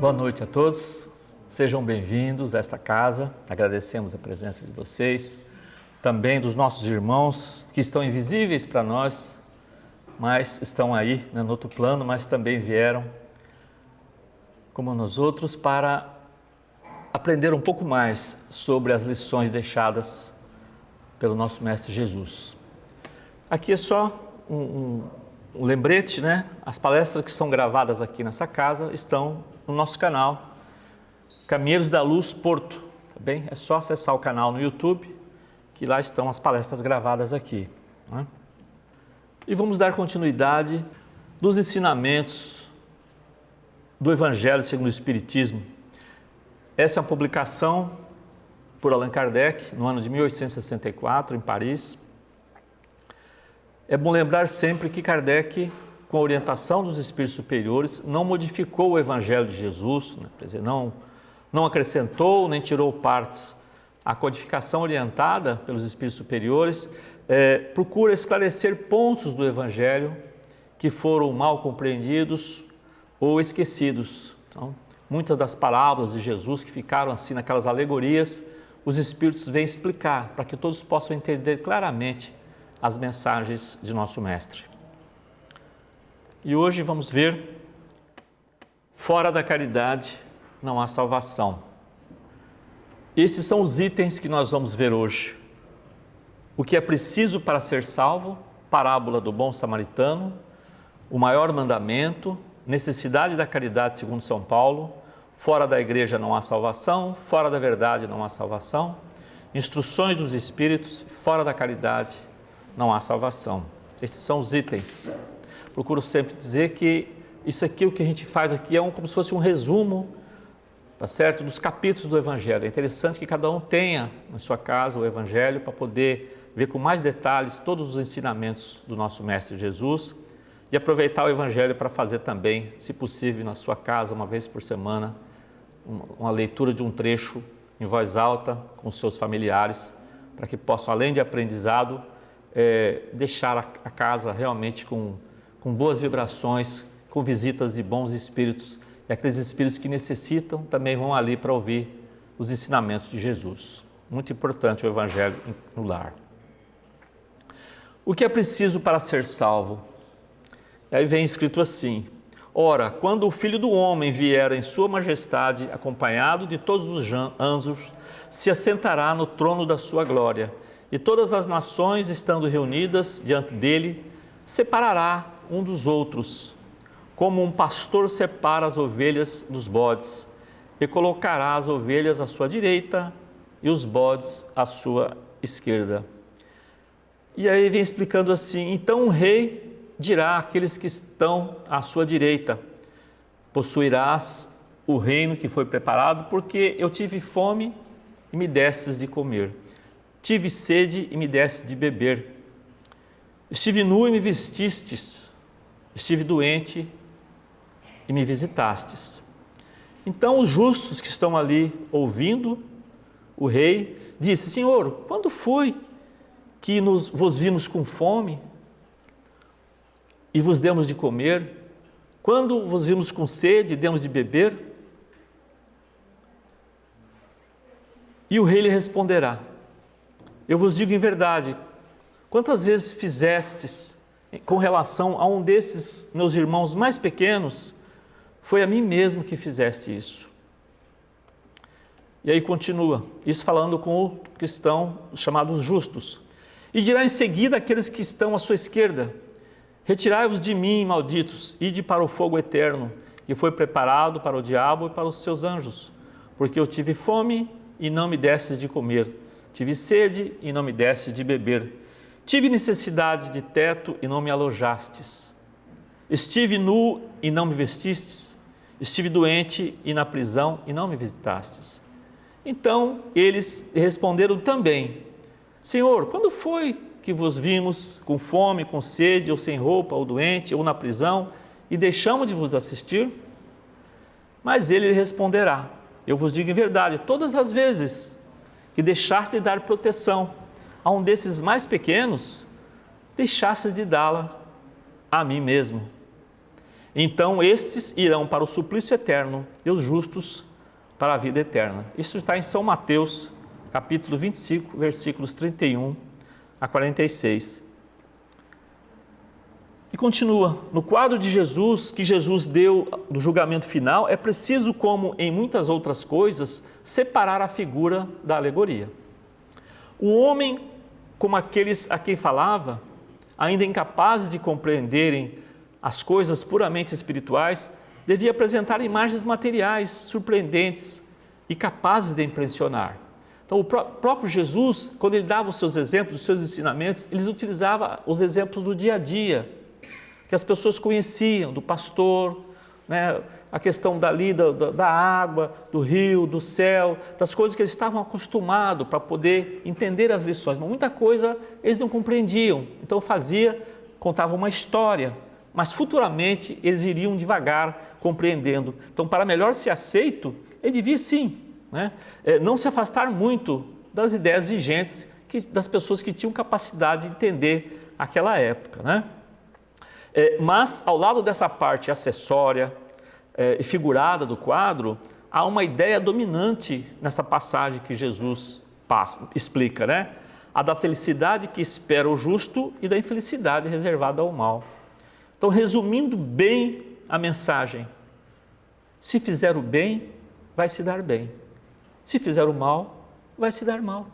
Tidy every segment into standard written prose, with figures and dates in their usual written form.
Boa noite a todos, sejam bem-vindos a esta casa, agradecemos a presença de vocês, também dos nossos irmãos que estão invisíveis para nós, mas estão aí no outro plano, mas também vieram, como nós outros, para aprender um pouco mais sobre as lições deixadas pelo nosso Mestre Jesus. Aqui é só um lembrete, né? As palestras que são gravadas aqui nessa casa estão no nosso canal Caminheiros da Luz Porto, tá bem? É só acessar o canal no YouTube, que lá estão as palestras gravadas aqui, né? E vamos dar continuidade dos ensinamentos do Evangelho segundo o Espiritismo. Essa é uma publicação por Allan Kardec, no ano de 1864, em Paris. É bom lembrar sempre que Kardec, com a orientação dos espíritos superiores, não modificou o Evangelho de Jesus, né? Quer dizer, não acrescentou nem tirou partes. A codificação orientada pelos espíritos superiores procura esclarecer pontos do Evangelho que foram mal compreendidos ou esquecidos. Então, muitas das parábolas de Jesus que ficaram assim naquelas alegorias, os espíritos vêm explicar para que todos possam entender claramente as mensagens de nosso Mestre. E hoje vamos ver: fora da caridade não há salvação. Esses são os itens que nós vamos ver hoje. O que é preciso para ser salvo, parábola do bom samaritano, o maior mandamento, necessidade da caridade segundo São Paulo, fora da igreja não há salvação, fora da verdade não há salvação, instruções dos espíritos, fora da caridade não há salvação. Esses são os itens. Procuro sempre dizer que isso aqui, o que a gente faz aqui é como se fosse um resumo, tá certo, dos capítulos do Evangelho. É interessante que cada um tenha na sua casa o Evangelho para poder ver com mais detalhes todos os ensinamentos do nosso Mestre Jesus e aproveitar o Evangelho para fazer também, se possível, na sua casa, uma vez por semana, uma leitura de um trecho em voz alta com os seus familiares, para que possam, além de aprendizado, deixar a casa realmente com boas vibrações, com visitas de bons espíritos, e aqueles espíritos que necessitam também vão ali para ouvir os ensinamentos de Jesus. Muito importante o Evangelho no lar. O que é preciso para ser salvo? Aí vem escrito assim: ora, quando o Filho do Homem vier em sua majestade, acompanhado de todos os anjos, se assentará no trono da sua glória, e todas as nações, estando reunidas diante dele, separará um dos outros, como um pastor separa as ovelhas dos bodes, e colocará as ovelhas à sua direita e os bodes à sua esquerda. E aí vem explicando assim: então o rei dirá àqueles que estão à sua direita: possuirás o reino que foi preparado, porque eu tive fome e me destes de comer, tive sede e me destes de beber, estive nu e me vestistes, estive doente e me visitastes. Então os justos que estão ali ouvindo o rei disse: Senhor, quando foi que vos vimos com fome e vos demos de comer? Quando vos vimos com sede e demos de beber? E o rei lhe responderá: eu vos digo em verdade, quantas vezes fizestes com relação a um desses meus irmãos mais pequenos, foi a mim mesmo que fizeste isso. E aí continua, isso falando com os que estão chamados justos. E dirá em seguida àqueles que estão à sua esquerda: retirai-vos de mim, malditos, ide para o fogo eterno, que foi preparado para o diabo e para os seus anjos, porque eu tive fome e não me destes de comer, tive sede e não me destes de beber, tive necessidade de teto e não me alojastes, estive nu e não me vestistes, estive doente e na prisão e não me visitastes. Então eles responderam também: Senhor, quando foi que vos vimos com fome, com sede, ou sem roupa, ou doente, ou na prisão, e deixamos de vos assistir? Mas ele responderá: eu vos digo em verdade, todas as vezes que deixaste de dar proteção a um desses mais pequenos, deixaste de dá-la a mim mesmo. Então estes irão para o suplício eterno e os justos para a vida eterna. Isso está em São Mateus, capítulo 25, versículos 31 a 46. E continua, no quadro de Jesus, que Jesus deu do julgamento final, é preciso, como em muitas outras coisas, separar a figura da alegoria. O homem, como aqueles a quem falava, ainda incapazes de compreenderem as coisas puramente espirituais, devia apresentar imagens materiais surpreendentes e capazes de impressionar. Então, o próprio Jesus, quando ele dava os seus exemplos, os seus ensinamentos, ele utilizava os exemplos do dia a dia, que as pessoas conheciam, do pastor, né? A questão da água, do rio, do céu, das coisas que eles estavam acostumados para poder entender as lições. Mas muita coisa eles não compreendiam, então contava uma história, mas futuramente eles iriam devagar compreendendo. Então, para melhor ser aceito, ele devia sim, né? Não se afastar muito das ideias vigentes das pessoas que tinham capacidade de entender aquela época, né? Mas, ao lado dessa parte acessória e figurada do quadro, há uma ideia dominante nessa passagem que Jesus explica, né? A da felicidade que espera o justo e da infelicidade reservada ao mal. Então, resumindo bem a mensagem, se fizer o bem, vai se dar bem. Se fizer o mal, vai se dar mal.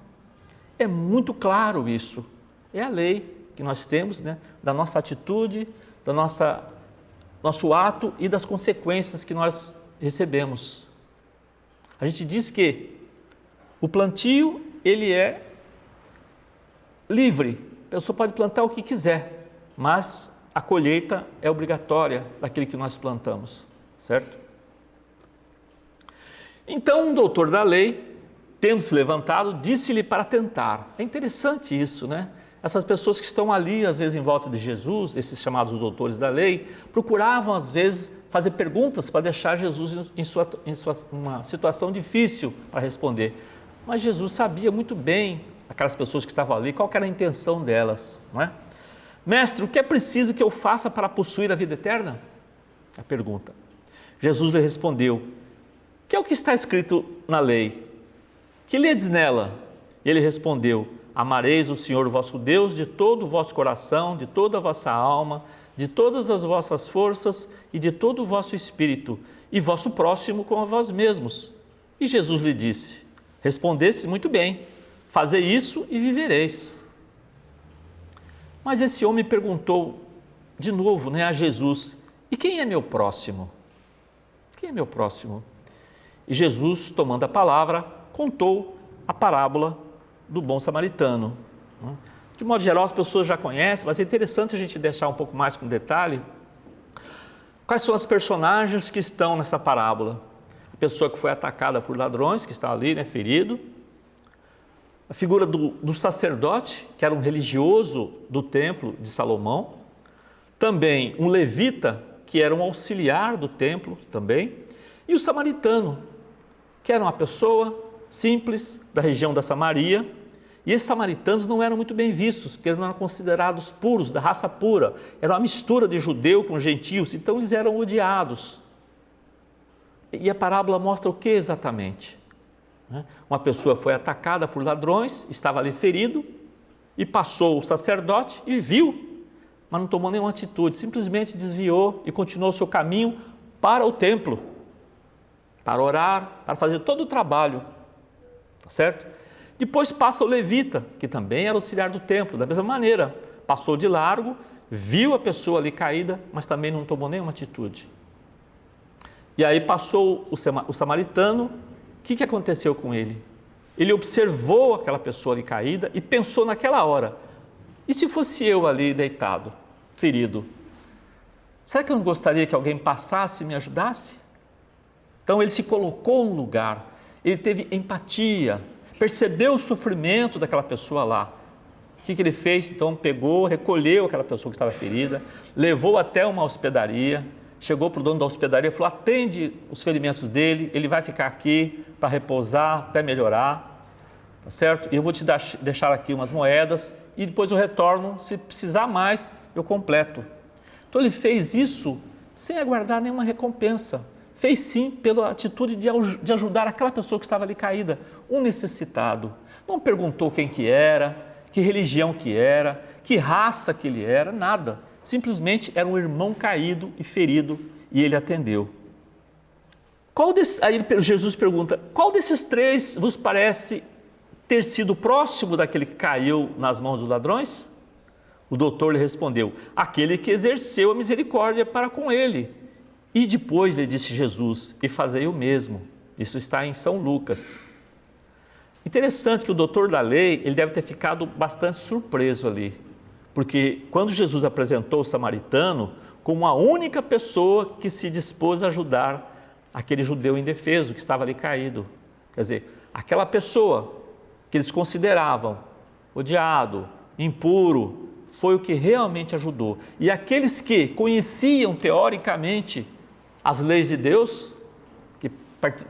É muito claro isso. É a lei que nós temos, né? Da nossa atitude, do nosso ato e das consequências que nós recebemos. A gente diz que o plantio, ele é livre, a pessoa pode plantar o que quiser, mas a colheita é obrigatória daquilo que nós plantamos, certo? Então, um doutor da lei, tendo se levantado, disse-lhe para tentar. É interessante isso, né? Essas pessoas que estão ali, às vezes, em volta de Jesus, esses chamados doutores da lei, procuravam, às vezes, fazer perguntas para deixar Jesus em uma situação difícil para responder. Mas Jesus sabia muito bem, aquelas pessoas que estavam ali, qual era a intenção delas, não é? Mestre, o que é preciso que eu faça para possuir a vida eterna? A pergunta. Jesus lhe respondeu, que é o que está escrito na lei? Que ledes nela? E ele respondeu, amareis o Senhor vosso Deus de todo o vosso coração, de toda a vossa alma, de todas as vossas forças e de todo o vosso espírito, e vosso próximo como a vós mesmos. E Jesus lhe disse, respondesse muito bem, fazei isso e vivereis. Mas esse homem perguntou de novo, né, a Jesus, e quem é meu próximo? Quem é meu próximo? E Jesus, tomando a palavra, contou a parábola do bom samaritano. De modo geral, as pessoas já conhecem, mas é interessante a gente deixar um pouco mais com detalhe. Quais são as personagens que estão nessa parábola? A pessoa que foi atacada por ladrões, que está ali, né, ferido. A figura do sacerdote, que era um religioso do templo de Salomão. Também um levita, que era um auxiliar do templo também. E o samaritano, que era uma pessoa simples, da região da Samaria, e esses samaritanos não eram muito bem vistos, porque eles não eram considerados puros, da raça pura, era uma mistura de judeu com gentios, então eles eram odiados. E a parábola mostra o que exatamente? Uma pessoa foi atacada por ladrões, estava ali ferido, e passou o sacerdote e viu, mas não tomou nenhuma atitude, simplesmente desviou e continuou o seu caminho para o templo, para orar, para fazer todo o trabalho. Certo? Depois passa o levita, que também era auxiliar do templo, da mesma maneira, passou de largo, viu a pessoa ali caída, mas também não tomou nenhuma atitude. E aí passou o samaritano, o que aconteceu com ele? Ele observou aquela pessoa ali caída e pensou naquela hora, e se fosse eu ali deitado, ferido, será que eu não gostaria que alguém passasse e me ajudasse? Então ele se colocou no lugar, ele teve empatia, percebeu o sofrimento daquela pessoa lá. O que ele fez? Então pegou, recolheu aquela pessoa que estava ferida, levou até uma hospedaria, chegou para o dono da hospedaria e falou, atende os ferimentos dele, ele vai ficar aqui para repousar até melhorar, tá certo? E eu vou te deixar aqui umas moedas e depois eu retorno, se precisar mais, eu completo. Então ele fez isso sem aguardar nenhuma recompensa. Fez sim pela atitude de ajudar aquela pessoa que estava ali caída, um necessitado. Não perguntou quem que era, que religião que era, que raça que ele era, nada. Simplesmente era um irmão caído e ferido e ele atendeu. Aí Jesus pergunta, qual desses três vos parece ter sido próximo daquele que caiu nas mãos dos ladrões? O doutor lhe respondeu, aquele que exerceu a misericórdia para com ele. E depois lhe disse Jesus, e fazei o mesmo. Isso está em São Lucas. Interessante que o doutor da lei, ele deve ter ficado bastante surpreso ali, porque quando Jesus apresentou o samaritano como a única pessoa que se dispôs a ajudar aquele judeu indefeso que estava ali caído, quer dizer, aquela pessoa que eles consideravam odiado, impuro, foi o que realmente ajudou. E aqueles que conheciam teoricamente as leis de Deus, que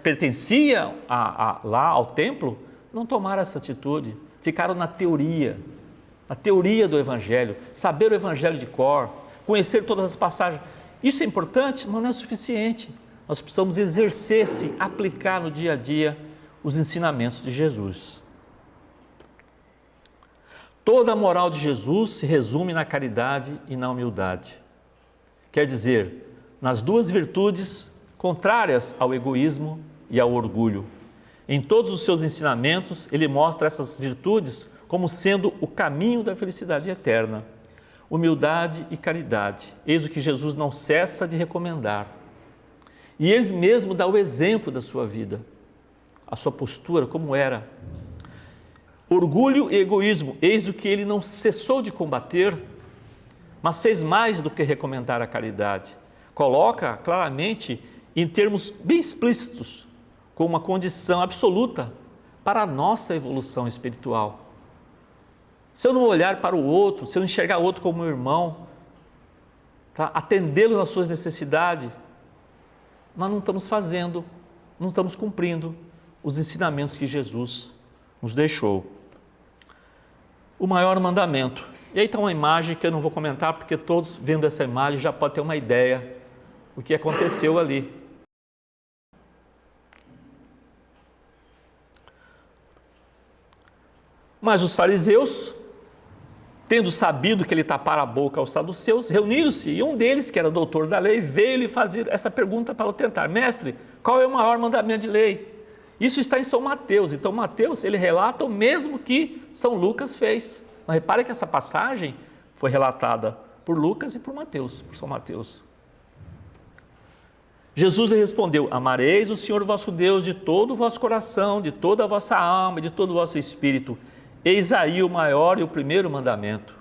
pertenciam lá ao templo, não tomaram essa atitude, ficaram na teoria do Evangelho, saber o Evangelho de cor, conhecer todas as passagens. Isso é importante, mas não é suficiente. Nós precisamos exercer-se, aplicar no dia a dia os ensinamentos de Jesus. Toda a moral de Jesus se resume na caridade e na humildade. Quer dizer, nas duas virtudes contrárias ao egoísmo e ao orgulho. Em todos os seus ensinamentos, ele mostra essas virtudes como sendo o caminho da felicidade eterna. Humildade e caridade, eis o que Jesus não cessa de recomendar. E ele mesmo dá o exemplo da sua vida, a sua postura, como era. Orgulho e egoísmo, eis o que ele não cessou de combater, mas fez mais do que recomendar a caridade. Coloca claramente, em termos bem explícitos, como uma condição absoluta para a nossa evolução espiritual. Se eu não olhar para o outro, se eu enxergar o outro como um irmão, tá? Atendê-lo nas suas necessidades, nós não estamos fazendo, não estamos cumprindo os ensinamentos que Jesus nos deixou. O maior mandamento. E aí está uma imagem que eu não vou comentar, porque todos vendo essa imagem já podem ter uma ideia do que aconteceu ali. Mas os fariseus, tendo sabido que ele tapara a boca aos saduceus, reuniram-se e um deles, que era doutor da lei, veio lhe fazer essa pergunta para o tentar. Mestre, qual é o maior mandamento de lei? Isso está em São Mateus. Então Mateus, ele relata o mesmo que São Lucas fez. Mas repare que essa passagem foi relatada por Lucas e por Mateus, por São Mateus. Jesus lhe respondeu, amareis o Senhor vosso Deus de todo o vosso coração, de toda a vossa alma e de todo o vosso espírito. Eis aí o maior e o primeiro mandamento.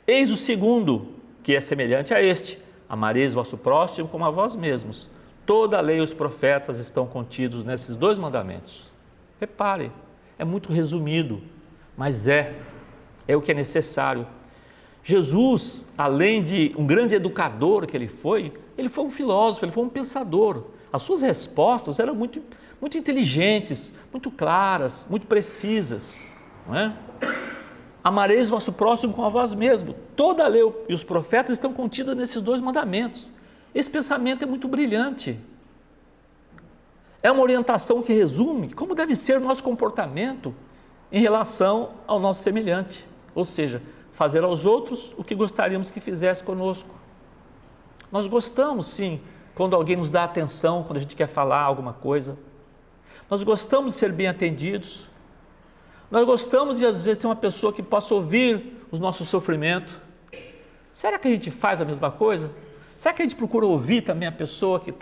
Eis o segundo, que é semelhante a este, amareis vosso próximo como a vós mesmos. Toda a lei e os profetas estão contidos nesses dois mandamentos. Repare, é muito resumido, mas é o que é necessário. Jesus, além de um grande educador que ele foi um filósofo, ele foi um pensador. As suas respostas eram muito inteligentes, muito claras, muito precisas. Não é? Amareis vosso próximo como a vós mesmo. Toda a lei e os profetas estão contidos nesses dois mandamentos. Esse pensamento é muito brilhante. É uma orientação que resume como deve ser o nosso comportamento em relação ao nosso semelhante. Ou seja, fazer aos outros o que gostaríamos que fizesse conosco. Nós gostamos, sim, quando alguém nos dá atenção, quando a gente quer falar alguma coisa. Nós gostamos de ser bem atendidos. Nós gostamos de, às vezes, ter uma pessoa que possa ouvir os nossos sofrimentos. Será que a gente faz a mesma coisa? Será que a gente procura ouvir também a pessoa que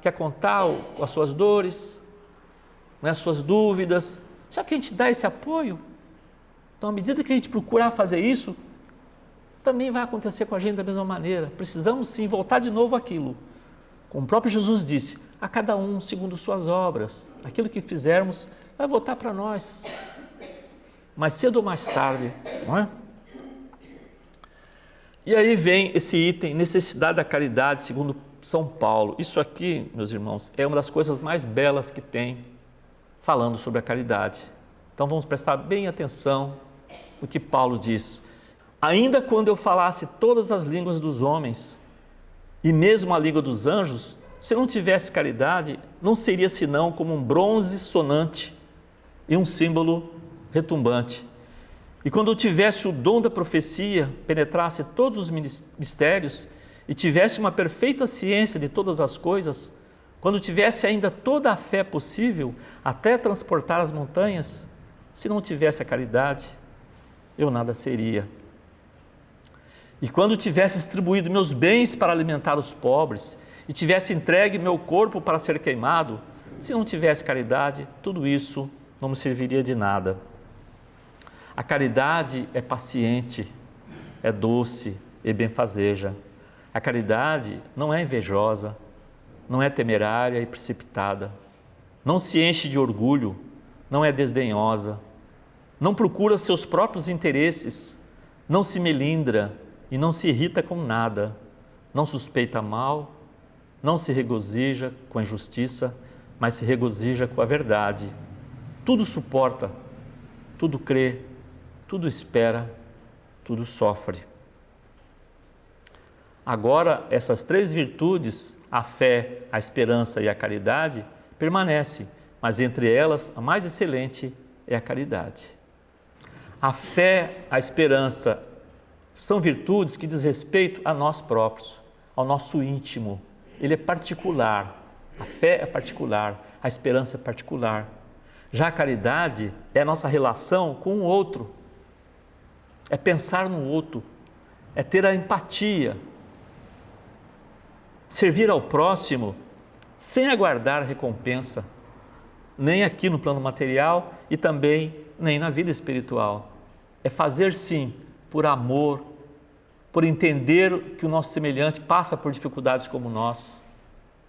quer contar as suas dores, né, as suas dúvidas? Será que a gente dá esse apoio? Então, à medida que a gente procurar fazer isso, também vai acontecer com a gente da mesma maneira. Precisamos sim voltar de novo àquilo. Como o próprio Jesus disse, a cada um segundo suas obras. Aquilo que fizermos vai voltar para nós. Mais cedo ou mais tarde, não é? E aí vem esse item, necessidade da caridade, segundo São Paulo. Isso aqui, meus irmãos, é uma das coisas mais belas que tem, falando sobre a caridade. Então vamos prestar bem atenção no que Paulo diz. Ainda quando eu falasse todas as línguas dos homens E mesmo a língua dos anjos, se não tivesse caridade, não seria senão como um bronze sonante e um símbolo retumbante. E quando eu tivesse o dom da profecia, penetrasse todos os mistérios e tivesse uma perfeita ciência de todas as coisas, quando tivesse ainda toda a fé possível, até transportar as montanhas, se não tivesse a caridade, eu nada seria. E quando tivesse distribuído meus bens para alimentar os pobres, e tivesse entregue meu corpo para ser queimado, se não tivesse caridade, tudo isso não me serviria de nada. A caridade é paciente, é doce e benfazeja. A caridade não é invejosa, não é temerária e precipitada, não se enche de orgulho, não é desdenhosa, não procura seus próprios interesses, não se melindra e não se irrita com nada, não suspeita mal, não se regozija com a injustiça, mas se regozija com a verdade. Tudo suporta, tudo crê, tudo espera, tudo sofre. Agora, essas três virtudes, a fé, a esperança e a caridade, permanecem, mas entre elas a mais excelente é a caridade. A fé, a esperança são virtudes que diz respeito a nós próprios, ao nosso íntimo. Ele é particular, a fé é particular, a esperança é particular. Já a caridade é a nossa relação com o outro, é pensar no outro, é ter a empatia, servir ao próximo sem aguardar recompensa, nem aqui no plano material e também nem na vida espiritual. É fazer sim, por amor, por entender que o nosso semelhante passa por dificuldades como nós,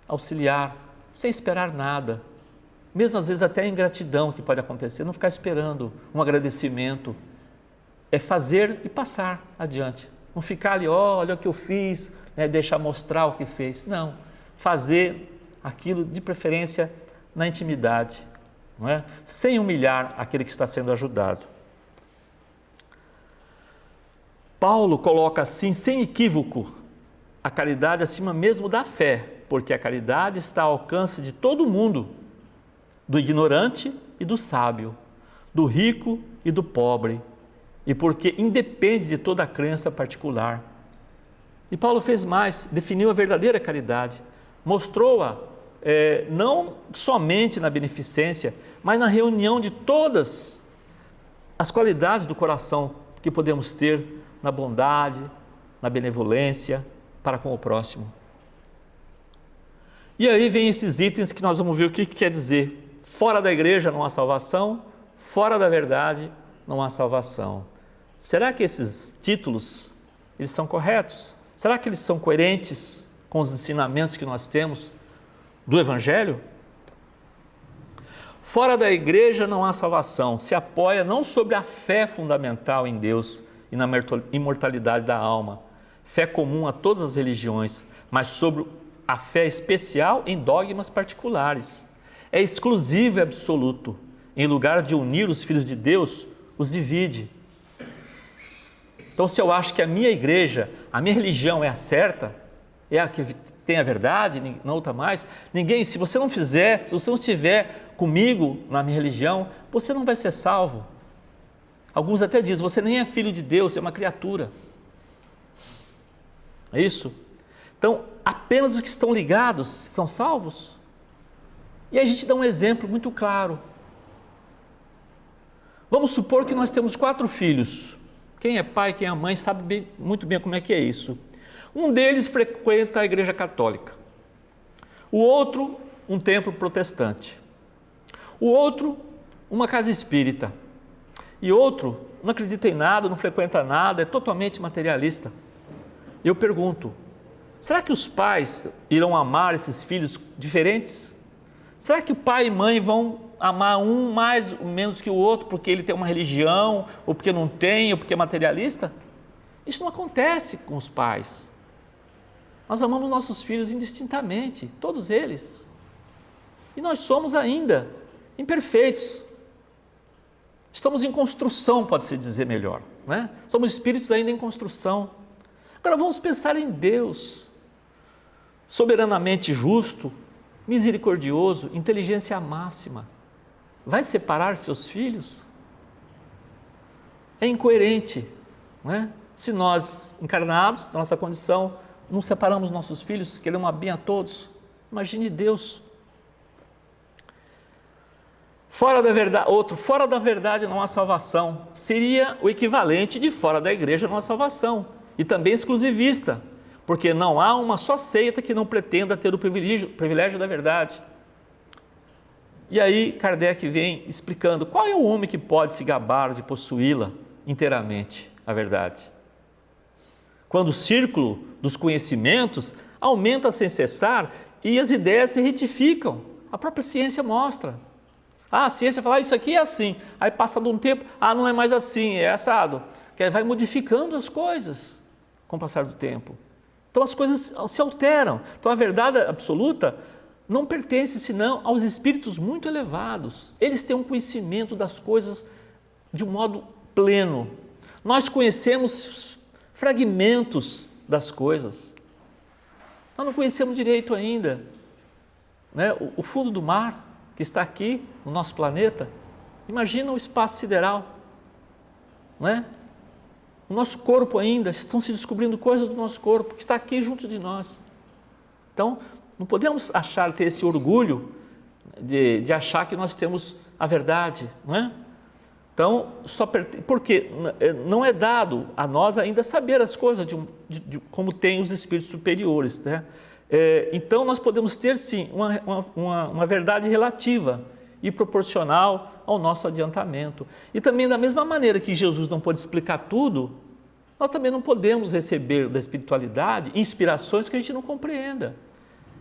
auxiliar, sem esperar nada, mesmo às vezes até a ingratidão que pode acontecer, não ficar esperando um agradecimento, é fazer e passar adiante, não ficar ali, olha o que eu fiz, deixar mostrar o que fez, não, fazer aquilo de preferência na intimidade, não é? Sem humilhar aquele que está sendo ajudado. Paulo coloca assim, sem equívoco, a caridade acima mesmo da fé, porque a caridade está ao alcance de todo mundo, do ignorante e do sábio, do rico e do pobre, e porque independe de toda a crença particular. E Paulo fez mais, definiu a verdadeira caridade, mostrou-a não somente na beneficência, mas na reunião de todas as qualidades do coração que podemos ter na bondade, na benevolência para com o próximo. E aí vem esses itens que nós vamos ver o que quer dizer. Fora da igreja não há salvação, fora da verdade não há salvação. Será que esses títulos, eles são corretos? Será que eles são coerentes com os ensinamentos que nós temos do Evangelho? Fora da igreja não há salvação, se apoia não sobre a fé fundamental em Deus e na imortalidade da alma, fé comum a todas as religiões, mas sobre a fé especial em dogmas particulares. É exclusivo e absoluto. Em lugar de unir os filhos de Deus, os divide. Então, se eu acho que a minha igreja, a minha religião é a certa, é a que tem a verdade, não outra mais, ninguém, se você não fizer, se você não estiver comigo na minha religião, você não vai ser salvo. Alguns até dizem, você nem é filho de Deus, é uma criatura. É isso? Então, apenas os que estão ligados são salvos. E a gente dá um exemplo muito claro. Vamos supor que nós temos 4 filhos. Quem é pai, quem é mãe, sabe muito bem como é que é isso. Um deles frequenta a igreja católica. O outro, um templo protestante. O outro, uma casa espírita. E outro, não acredita em nada, não frequenta nada, é totalmente materialista. Eu pergunto, será que os pais irão amar esses filhos diferentes? Será que o pai e mãe vão amar um mais ou menos que o outro porque ele tem uma religião, ou porque não tem, ou porque é materialista? Isso não acontece com os pais. Nós amamos nossos filhos indistintamente, todos eles. E nós somos ainda imperfeitos. Estamos em construção, pode-se dizer melhor, né? Somos espíritos ainda em construção. Agora vamos pensar em Deus. soberanamente justo, misericordioso, inteligência máxima, vai separar seus filhos? É incoerente, não é? Se nós, encarnados, na nossa condição, não separamos nossos filhos, queremos bem a todos, imagine Deus. Fora da verdade não há salvação, seria o equivalente de fora da igreja não há salvação, e também exclusivista, porque não há uma só seita que não pretenda ter o privilégio da verdade. E aí Kardec vem explicando qual é o homem que pode se gabar de possuí-la inteiramente, a verdade. Quando o círculo dos conhecimentos aumenta sem cessar e as ideias se retificam, a própria ciência mostra. A ciência fala, isso aqui é assim, aí passando um tempo, não é mais assim, é assado. Que vai modificando as coisas com o passar do tempo. Então as coisas se alteram. Então a verdade absoluta não pertence senão aos espíritos muito elevados. Eles têm um conhecimento das coisas de um modo pleno. Nós conhecemos fragmentos das coisas. Nós não conhecemos direito ainda, né? O fundo do mar que está aqui no nosso planeta. Imagina o espaço sideral, não é? O nosso corpo ainda, estão se descobrindo coisas do nosso corpo que está aqui junto de nós. Então, não podemos ter esse orgulho de achar que nós temos a verdade, não é? Então, porque não é dado a nós ainda saber as coisas de como tem os espíritos superiores, né? Então, nós podemos ter sim uma verdade relativa e proporcional ao nosso adiantamento. E também da mesma maneira que Jesus não pode explicar tudo, nós também não podemos receber da espiritualidade inspirações que a gente não compreenda.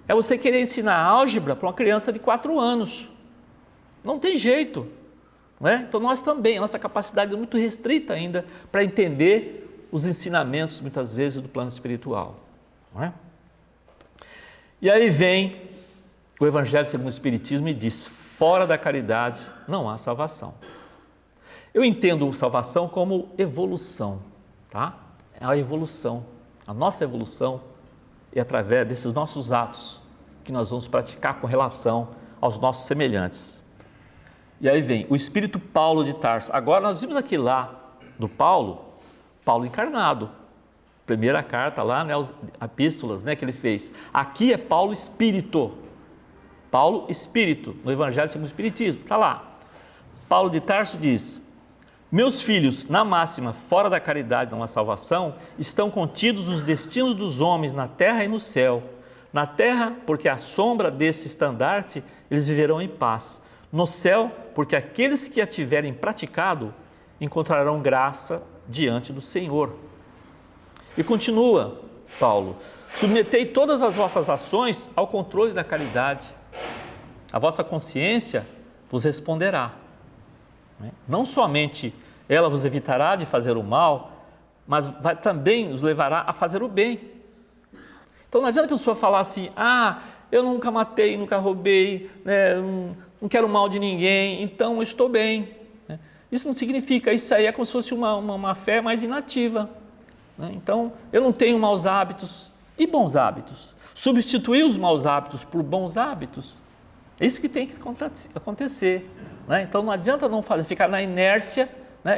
É você querer ensinar álgebra para uma criança de 4 anos. Não tem jeito, não é? Então nós também, a nossa capacidade é muito restrita ainda para entender os ensinamentos, muitas vezes, do plano espiritual, não é? E aí vem o Evangelho segundo o Espiritismo e diz, fora da caridade não há salvação. Eu entendo salvação como evolução, tá? É a evolução, a nossa evolução é através desses nossos atos que nós vamos praticar com relação aos nossos semelhantes. E aí vem o Espírito Paulo de Tarso. Agora nós vimos aqui lá do Paulo encarnado. Primeira carta lá, né, as epístolas, né, que ele fez. Aqui é Paulo Espírito. Paulo Espírito, no Evangelho segundo o Espiritismo, está lá. Paulo de Tarso diz, meus filhos, na máxima, fora da caridade não há salvação, estão contidos os destinos dos homens na terra e no céu. Na terra, porque à sombra desse estandarte, eles viverão em paz. No céu, porque aqueles que a tiverem praticado, encontrarão graça diante do Senhor. E continua, Paulo, submetei todas as vossas ações ao controle da caridade. A vossa consciência vos responderá. Não somente ela vos evitará de fazer o mal, mas também os levará a fazer o bem. Então não adianta a pessoa falar assim, eu nunca matei, nunca roubei, né, não quero mal de ninguém, então eu estou bem. Isso não significa, isso aí é como se fosse uma fé mais inativa. Então, eu não tenho maus hábitos e bons hábitos. Substituir os maus hábitos por bons hábitos, é isso que tem que acontecer. Então, não adianta não ficar na inércia,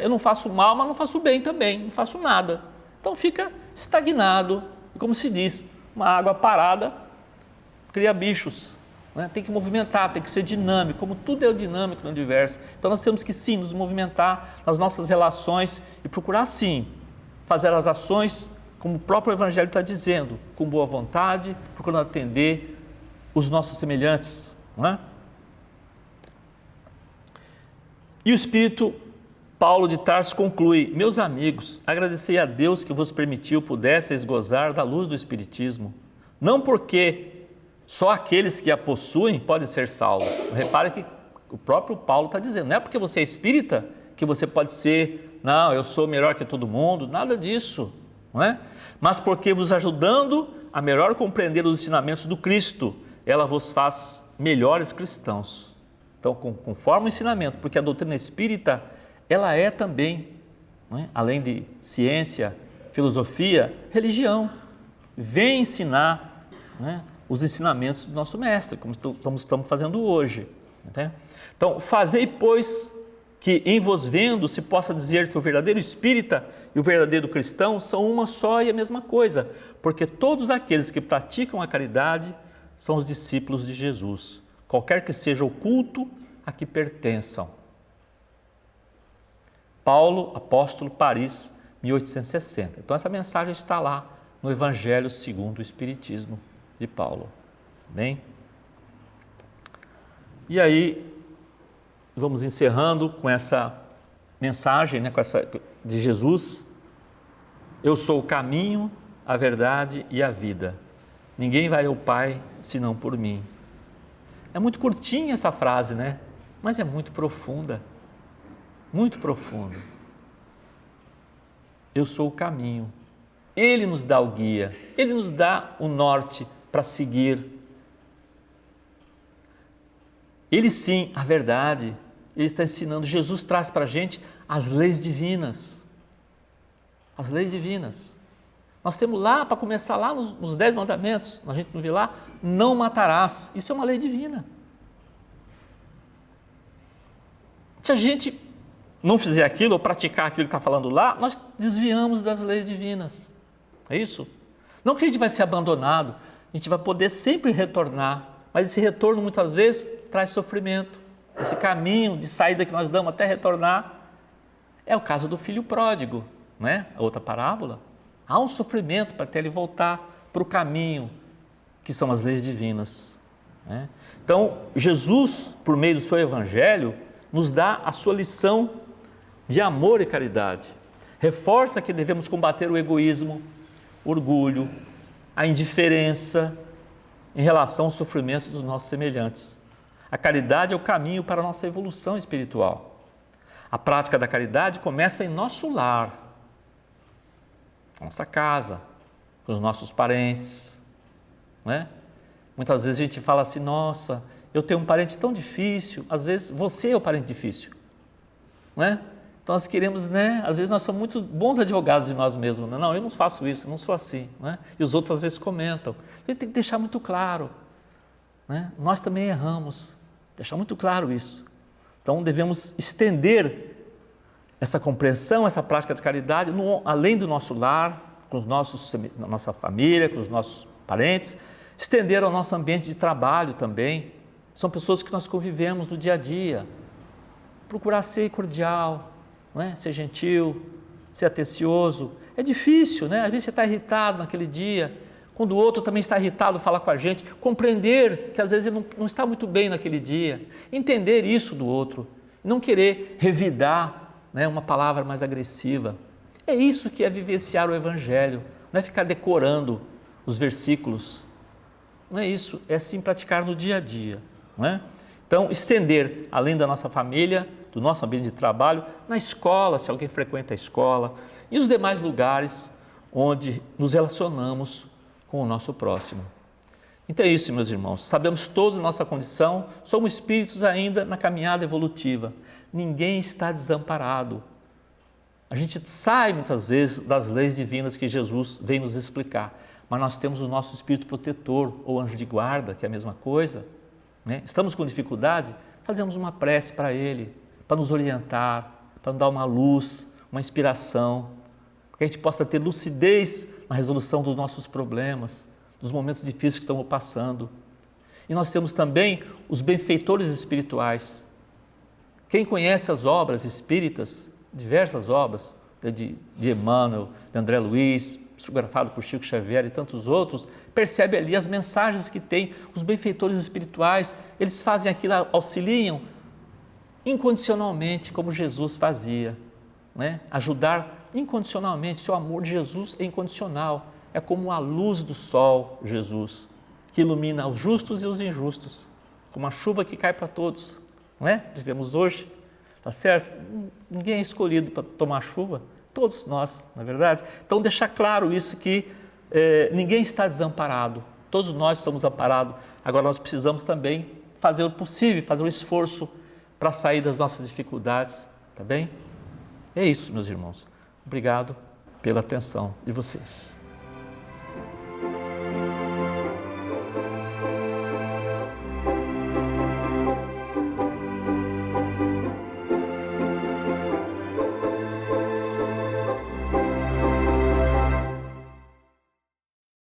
eu não faço mal, mas não faço bem também, não faço nada. Então, fica estagnado, como se diz, uma água parada cria bichos. Tem que movimentar, tem que ser dinâmico, como tudo é dinâmico no universo. Então, nós temos que sim nos movimentar nas nossas relações e procurar sim fazer as ações, como o próprio Evangelho está dizendo, com boa vontade, procurando atender os nossos semelhantes. Não é? E o Espírito Paulo de Tarso conclui, meus amigos, agradecei a Deus que vos permitiu pudesseis gozar da luz do Espiritismo, não porque só aqueles que a possuem podem ser salvos. Repare que o próprio Paulo está dizendo, não é porque você é espírita que você pode ser, não, eu sou melhor que todo mundo, nada disso, não é? Mas porque vos ajudando a melhor compreender os ensinamentos do Cristo, ela vos faz melhores cristãos. Então, conforme o ensinamento, porque a doutrina espírita, ela é também, não é? Além de ciência, filosofia, religião, vem ensinar, não é? os ensinamentos do nosso mestre, como estamos fazendo hoje. Né? Então, fazei, pois, que em vos vendo se possa dizer que o verdadeiro espírita e o verdadeiro cristão são uma só e a mesma coisa, porque todos aqueles que praticam a caridade são os discípulos de Jesus, qualquer que seja o culto a que pertençam. Paulo, apóstolo, Paris, 1860. Então essa mensagem está lá no Evangelho segundo o Espiritismo de Paulo. Bem? E aí, vamos encerrando com essa mensagem, né, de Jesus. Eu sou o caminho, a verdade e a vida. Ninguém vai ao Pai senão por mim. É muito curtinha essa frase, né? Mas é muito profunda. Muito profunda. Eu sou o caminho. Ele nos dá o guia. Ele nos dá o norte para seguir. Ele sim, a verdade. Ele está ensinando. Jesus traz para a gente as leis divinas. As leis divinas. Nós temos lá, para começar lá nos 10 mandamentos, a gente não vê lá, não matarás. Isso é uma lei divina. Se a gente não fizer aquilo ou praticar aquilo que está falando lá, nós desviamos das leis divinas. É isso? Não que a gente vai ser abandonado, a gente vai poder sempre retornar, mas esse retorno muitas vezes traz sofrimento. Esse caminho de saída que nós damos até retornar é o caso do filho pródigo, né? A outra parábola. Há um sofrimento para até ele voltar para o caminho que são as leis divinas. Né? Então, Jesus, por meio do seu Evangelho, nos dá a sua lição de amor e caridade. Reforça que devemos combater o egoísmo, o orgulho, a indiferença em relação aos sofrimentos dos nossos semelhantes. A caridade é o caminho para a nossa evolução espiritual. A prática da caridade começa em nosso lar, nossa casa, com os nossos parentes. Não é? Muitas vezes a gente fala assim, nossa, eu tenho um parente tão difícil, às vezes você é o parente difícil. Não é? Então nós queremos, né? Às vezes nós somos muito bons advogados de nós mesmos. Não, eu não faço isso, não sou assim. Não é? E os outros às vezes comentam. A gente tem que deixar muito claro. Né? Nós também erramos, deixar muito claro isso. Então devemos estender essa compreensão, essa prática de caridade, além do nosso lar, com na nossa família, com os nossos parentes, estender ao nosso ambiente de trabalho também. São pessoas que nós convivemos no dia a dia. Procurar ser cordial, não é? Ser gentil, ser atencioso. É difícil, né? Às vezes você está irritado naquele dia, quando o outro também está irritado, fala com a gente, compreender que às vezes ele não está muito bem naquele dia, entender isso do outro, não querer revidar, né, uma palavra mais agressiva. É isso que é vivenciar o Evangelho, não é ficar decorando os versículos, não é isso, é sim praticar no dia a dia. Não é? Então, estender, além da nossa família, do nosso ambiente de trabalho, na escola, se alguém frequenta a escola, e os demais lugares onde nos relacionamos com o nosso próximo. Então é isso, meus irmãos, sabemos todos a nossa condição, somos espíritos ainda na caminhada evolutiva, ninguém está desamparado. A gente sai muitas vezes das leis divinas que Jesus vem nos explicar, mas nós temos o nosso espírito protetor, ou anjo de guarda, que é a mesma coisa. Né? Estamos com dificuldade, fazemos uma prece para Ele, para nos orientar, para nos dar uma luz, uma inspiração, para que a gente possa ter lucidez na resolução dos nossos problemas, dos momentos difíceis que estamos passando. E nós temos também os benfeitores espirituais. Quem conhece as obras espíritas, diversas obras, de Emmanuel, de André Luiz, psicografado por Chico Xavier e tantos outros, percebe ali as mensagens que tem os benfeitores espirituais. Eles fazem aquilo, auxiliam incondicionalmente, como Jesus fazia, né? Ajudar incondicionalmente. Seu amor de Jesus é incondicional, é como a luz do sol, Jesus, que ilumina os justos e os injustos, como a chuva que cai para todos, não é? Vivemos hoje, tá certo? Ninguém é escolhido para tomar chuva, todos nós, não é verdade? Então deixar claro isso, que ninguém está desamparado, todos nós somos amparados. Agora nós precisamos também fazer o possível, fazer um esforço para sair das nossas dificuldades, tá bem? É isso, meus irmãos. Obrigado pela atenção de vocês.